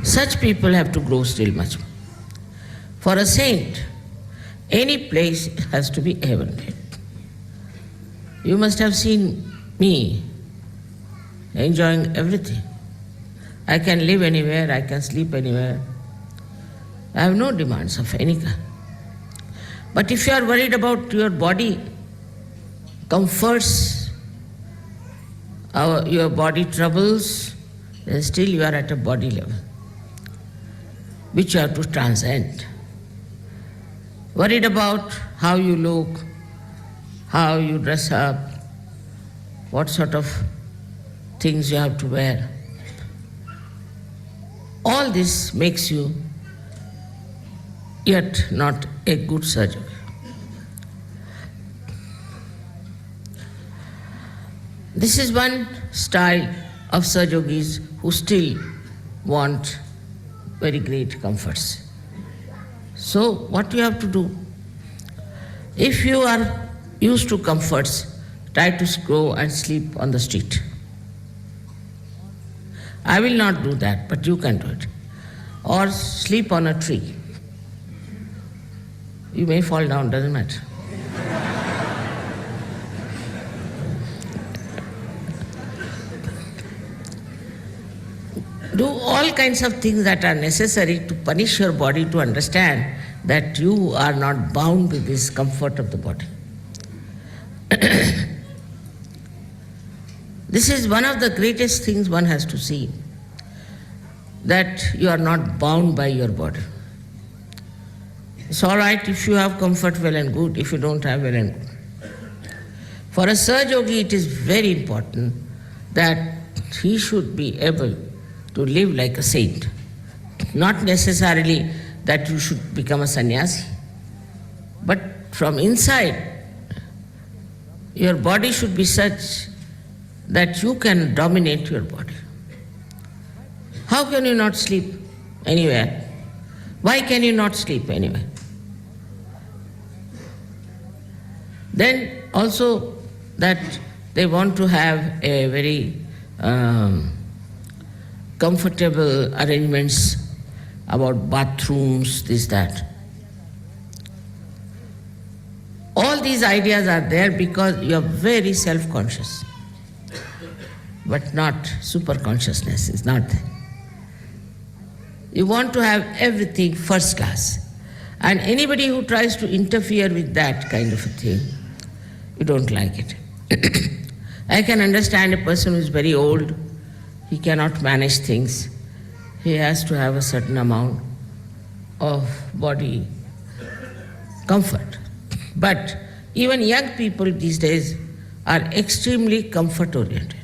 Such people have to grow still much more. For a saint, any place has to be heavenly. You must have seen me enjoying everything. I can live anywhere, I can sleep anywhere. I have no demands of any kind. But if you are worried about your body comforts, your body troubles, then still you are at a body level, which you have to transcend. Worried about how you look, how you dress up, what sort of things you have to wear. All this makes you yet not a good surgeon. This is one style of Sahajogis who still want very great comforts. So what you have to do? If you are used to comforts, try to go and sleep on the street. I will not do that, but you can do it. Or sleep on a tree. You may fall down, doesn't matter. Do all kinds of things that are necessary to punish your body to understand that you are not bound with this comfort of the body. This is one of the greatest things one has to see, that you are not bound by your body. It's all right if you have comfort, well and good. If you don't have, well and good. For a Sahajogi, it is very important that he should be able to live like a saint. Not necessarily that you should become a sannyasi, but from inside, your body should be such that you can dominate your body. How can you not sleep anywhere? Why can you not sleep anywhere? Then also that they want to have a very comfortable arrangements about bathrooms, this, that. All these ideas are there because you are very self-conscious, but not super-consciousness is not there. You want to have everything first class. And anybody who tries to interfere with that kind of a thing, you don't like it. I can understand a person who is very old, he cannot manage things. He has to have a certain amount of body comfort. But even young people these days are extremely comfort-oriented.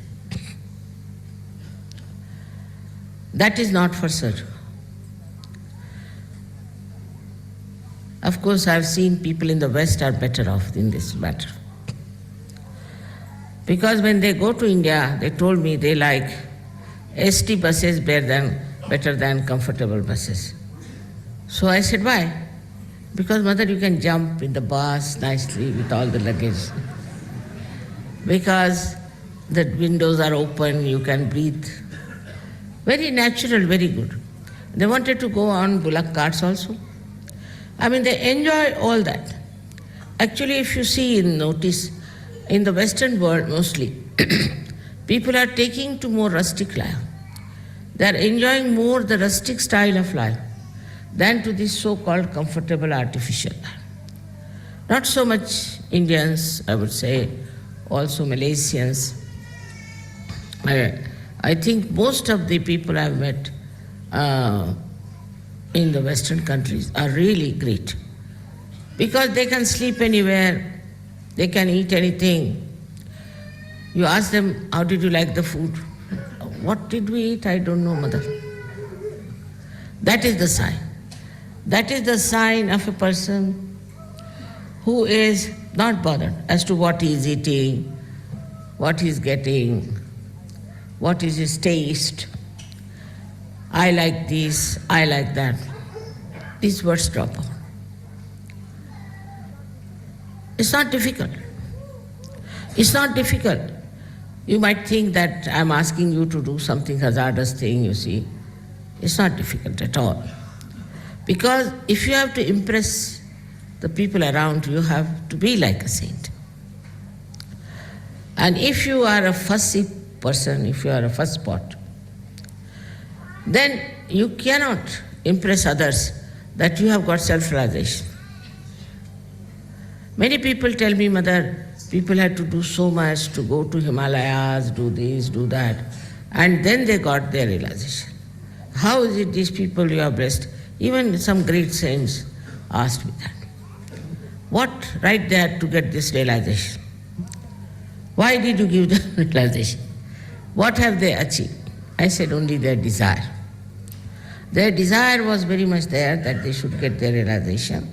That is not for surgery. Of course, I have seen people in the West are better off in this matter. Because when they go to India, they told me they like ST buses better than comfortable buses. So I said, why? Because mother, you can jump in the bus nicely with all the luggage. Because the windows are open, you can breathe. Very natural, very good. They wanted to go on bullock carts also. I mean, they enjoy all that. Actually, if you see and notice, in the Western world mostly, people are taking to more rustic life. They are enjoying more the rustic style of life than to this so-called comfortable artificial life. Not so much Indians, I would say, also Malaysians. I think most of the people I've met in the Western countries are really great. Because they can sleep anywhere, they can eat anything. You ask them, how did you like the food? what did we eat? I don't know, mother. That is the sign. That is the sign of a person who is not bothered as to what he is eating, what he is getting, what is his taste. I like this, I like that. These words drop out. It's not difficult. It's not difficult. You might think that I'm asking you to do something hazardous thing, you see. It's not difficult at all. Because if you have to impress the people around you, have to be like a saint. And if you are a fussy person, if you are a fusspot, then you cannot impress others that you have got self-realization. Many people tell me, Mother, people had to do so much to go to Himalayas, do this, do that, and then they got their realization. How is it these people you have blessed? Even some great saints asked me that. What right they had to get this realization? Why did you give them realization? What have they achieved? I said only their desire. Their desire was very much there that they should get their realization,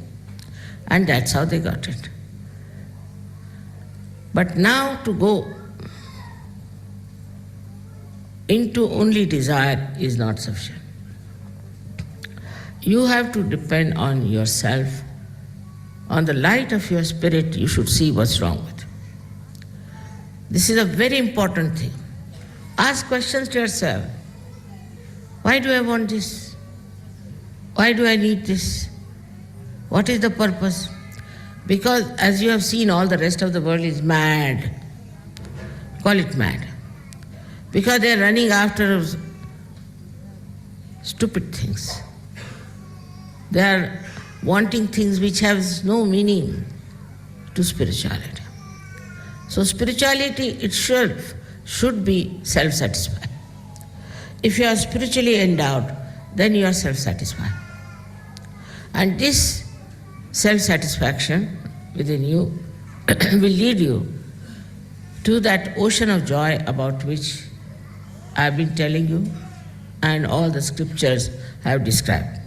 and that's how they got it. But now to go into only desire is not sufficient. You have to depend on yourself. On the light of your spirit, you should see what's wrong with you. This is a very important thing. Ask questions to yourself. Why do I want this? Why do I need this? What is the purpose? Because as you have seen, all the rest of the world is mad. Call it mad. Because they are running after stupid things. They are wanting things which have no meaning to spirituality. So spirituality itself should be self-satisfied. If you are spiritually endowed, then you are self-satisfied. And this self-satisfaction within you will lead you to that ocean of joy about which I have been telling you and all the scriptures have described.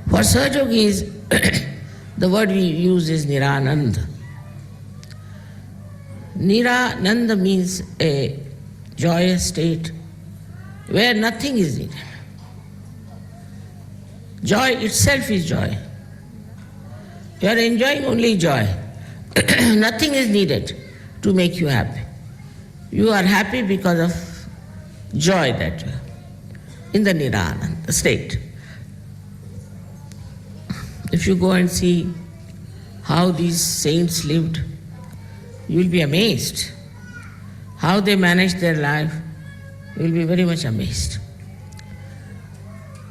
For Sahajyogis, the word we use is Nirananda. Nirananda means a joyous state where nothing is needed. Joy itself is joy. You are enjoying only joy. Nothing is needed to make you happy. You are happy because of joy that you have in the Nirananda state. If you go and see how these saints lived, you will be amazed. How they managed their life, you will be very much amazed.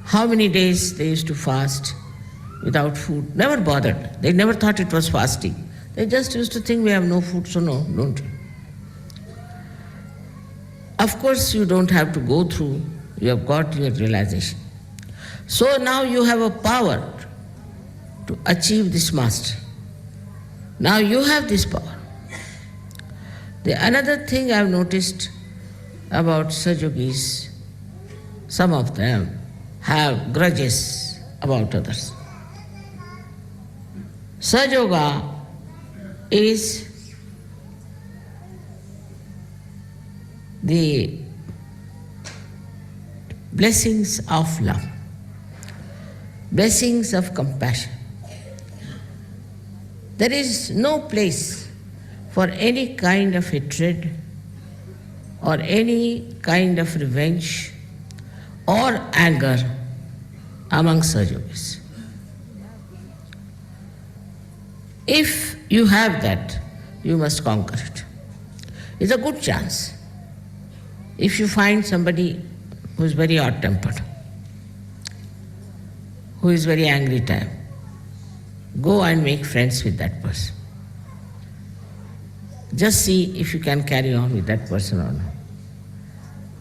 How many days they used to fast without food, never bothered. They never thought it was fasting. They just used to think we have no food, so no, don't. Of course, you don't have to go through, you have got your realization. So now you have a power to achieve this mastery. Now you have this power. The another thing I have noticed about Sahajyogis, some of them have grudges about others. Sahaja is the blessings of love, blessings of compassion. There is no place for any kind of hatred or any kind of revenge or anger among Sahajyogis. If you have that, you must conquer it. It's a good chance. If you find somebody who is very hot-tempered, who is very angry type, go and make friends with that person. Just see if you can carry on with that person or not.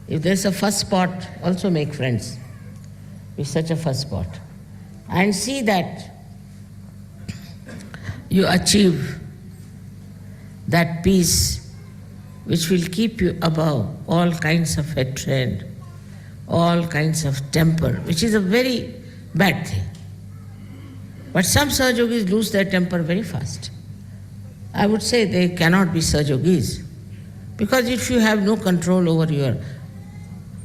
If there's a fuss spot, also make friends with such a fuss spot. And see that you achieve that peace which will keep you above all kinds of hatred, all kinds of temper, which is a very bad thing. But some Sahajogis lose their temper very fast. I would say they cannot be Sahajogis, because if you have no control over your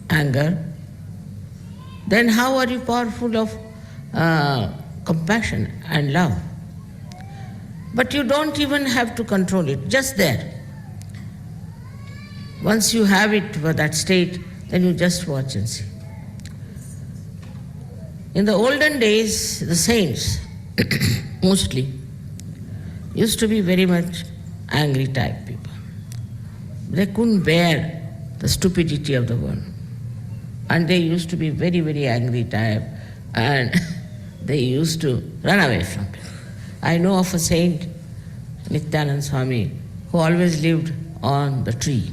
anger, then how are you powerful of compassion and love? But you don't even have to control it, just there. Once you have it for that state, then you just watch and see. In the olden days, the saints, mostly, used to be very much angry type people. They couldn't bear the stupidity of the world. And they used to be very, very angry type, and they used to run away from it. I know of a saint, Nityanand Swami, who always lived on the tree.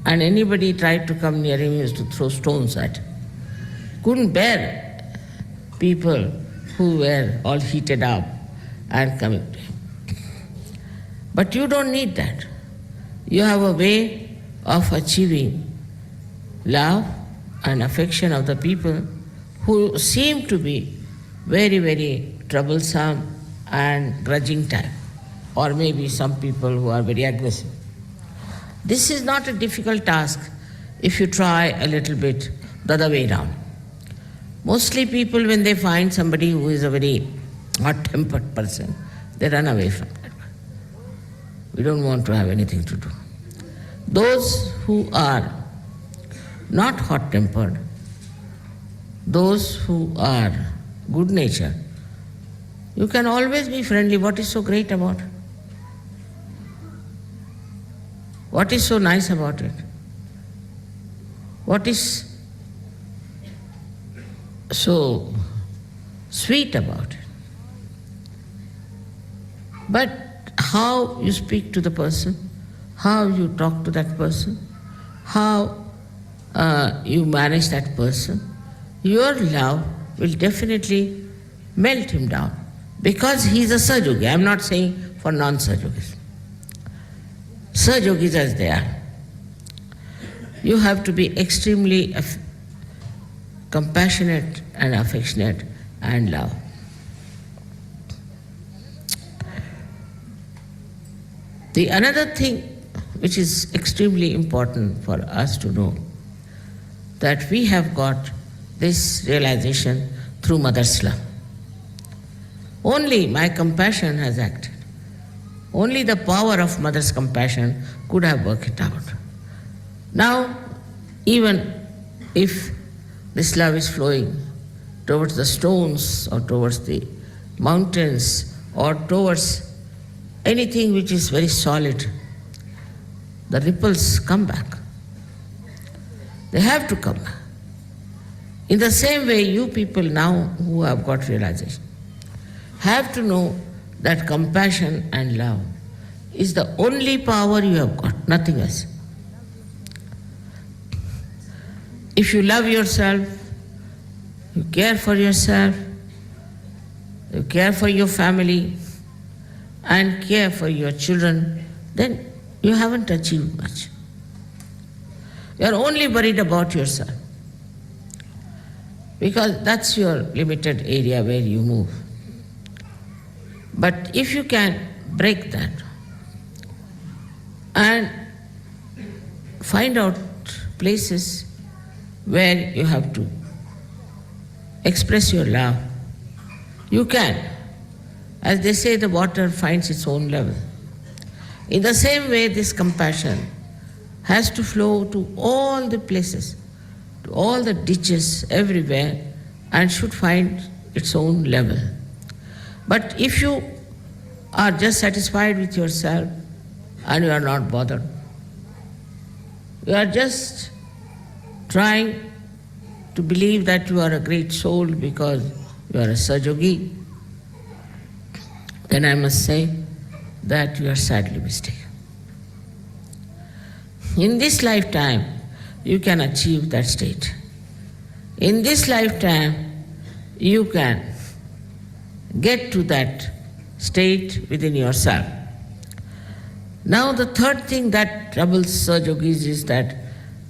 And anybody tried to come near him, he used to throw stones at him. Couldn't bear people who were all heated up and coming to him. But you don't need that. You have a way of achieving love and affection of the people who seem to be very, very troublesome and grudging type, or maybe some people who are very aggressive. This is not a difficult task if you try a little bit the other way around. Mostly people, when they find somebody who is a very hot-tempered person, they run away from that. We don't want to have anything to do. Those who are not hot-tempered, those who are good-natured, you can always be friendly. What is so great about it? What is so nice about it? What is so sweet about it? But how you speak to the person, how you talk to that person, how you manage that person, your love will definitely melt him down, because he is a Sahajogi. I am not saying for non-Sahajogis. Sahajogis as they are. You have to be extremely compassionate and affectionate and love. The another thing which is extremely important for us to know, that we have got this realization through Mother's love. Only my compassion has acted. Only the power of Mother's compassion could have worked it out. Now, even if this love is flowing towards the stones or towards the mountains or towards anything which is very solid, the ripples come back. They have to come back. In the same way, you people now who have got realization have to know that compassion and love is the only power you have got, nothing else. If you love yourself, you care for yourself, you care for your family, and care for your children, then you haven't achieved much. You are only worried about yourself, because that's your limited area where you move. But if you can break that and find out places where you have to express your love, you can. As they say, the water finds its own level. In the same way, this compassion has to flow to all the places, to all the ditches, everywhere, and should find its own level. But if you are just satisfied with yourself and you are not bothered, you are just trying to believe that you are a great soul because you are a Sahajogi, then I must say that you are sadly mistaken. In this lifetime, you can achieve that state. In this lifetime, you can get to that state within yourself. Now the third thing that troubles Sahaj Yogis is that,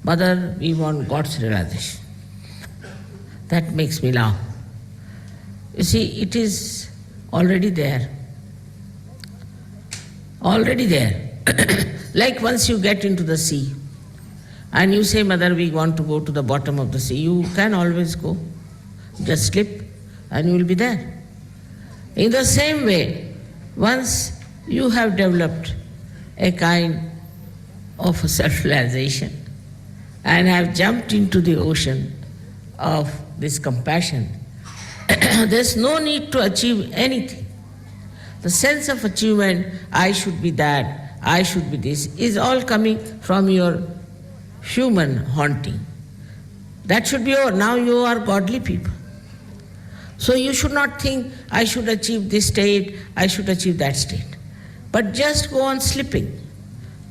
Mother, we want God's realization. That makes me laugh. You see, it is already there. Already there. Like once you get into the sea and you say, Mother, we want to go to the bottom of the sea, you can always go. Just slip and you will be there. In the same way, once you have developed a kind of a self-realization and have jumped into the ocean of this compassion, there's no need to achieve anything. The sense of achievement, I should be that, I should be this, is all coming from your human haunting. That should be over. Now you are godly people. So you should not think, I should achieve this state, I should achieve that state. But just go on slipping,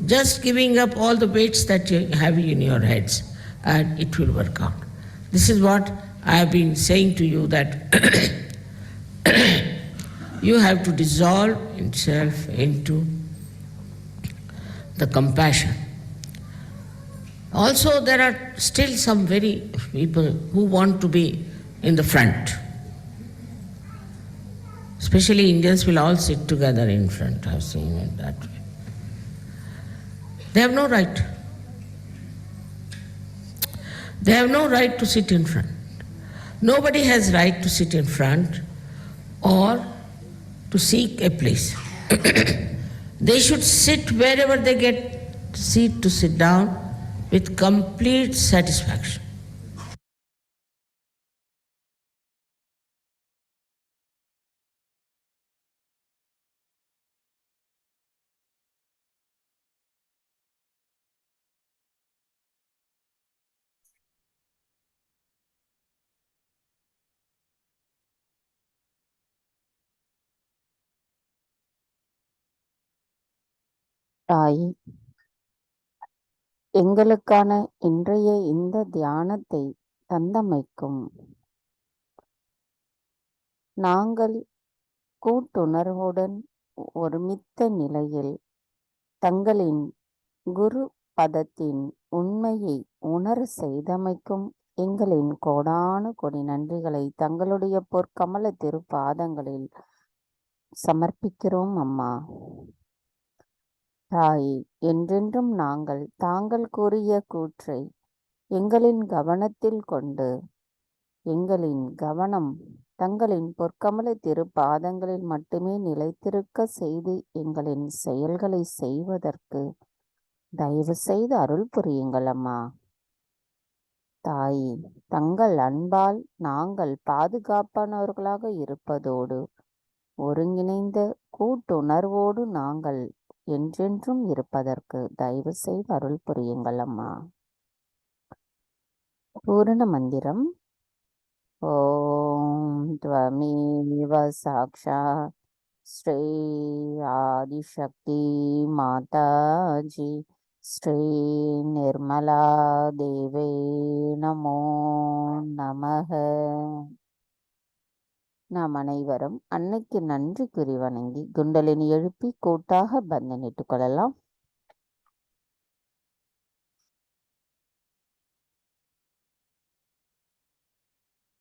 just giving up all the weights that you have in your heads, and it will work out. This is what I have been saying to you, that you have to dissolve itself into the compassion. Also, there are still some very people who want to be in the front. Especially Indians will all sit together in front. I've seen it that way. They have no right. They have no right to sit in front. Nobody has right to sit in front or to seek a place. They should sit wherever they get seat to sit down with complete satisfaction. தாய், எங்களுக்கான இன்றைய இந்த தியானத்தை தந்தமைக்கும் நாங்கள் கூட்டுணர்வுடன் ஒருமித்த நிலையில் தங்களின் குரு பதத்தின் உண்மையை உணர செய்தமைக்கும் எங்களின் கோடானு கொடி நன்றிகளை தங்களுடைய பொற்கமல திருப்பாதங்களில் சமர்ப்பிக்கிறோம் அம்மா. தாயே, என்றென்றும் நாங்கள் தாங்கள் கூறிய கூற்றை எங்களின் கவனத்தில் கொண்டு எங்களின் கவனம் தங்களின் பொற்கமல திருப்பாதங்களில் மட்டுமே நிலைத்திருக்க செய்து எங்களின் செயல்களை செய்வதற்கு தயவு செய்து அருள் புரியுங்கள் அம்மா. தாயே, தங்கள் அன்பால் நாங்கள் பாதுகாப்பானவர்களாக இருப்பதோடு ஒருங்கிணைந்த கூட்டுணர்வோடு நாங்கள் என்றென்றும் இருப்பதற்கு தயவு செய்து அருள் புரியுங்கள் அம்மா. பூரண மந்திரம். ஓம் த்வமேவ சாக்ஷாத் ஸ்ரீ ஆதிசக்தி மாதாஜி ஸ்ரீ நிர்மலா தேவே நமோ நமக. நாம் அனைவரும் அன்னைக்கு நன்றி கூறி வணங்கி குண்டலினி எழுப்பி கூட்டாக பந்தனிட்டுக் கொள்ளலாம்.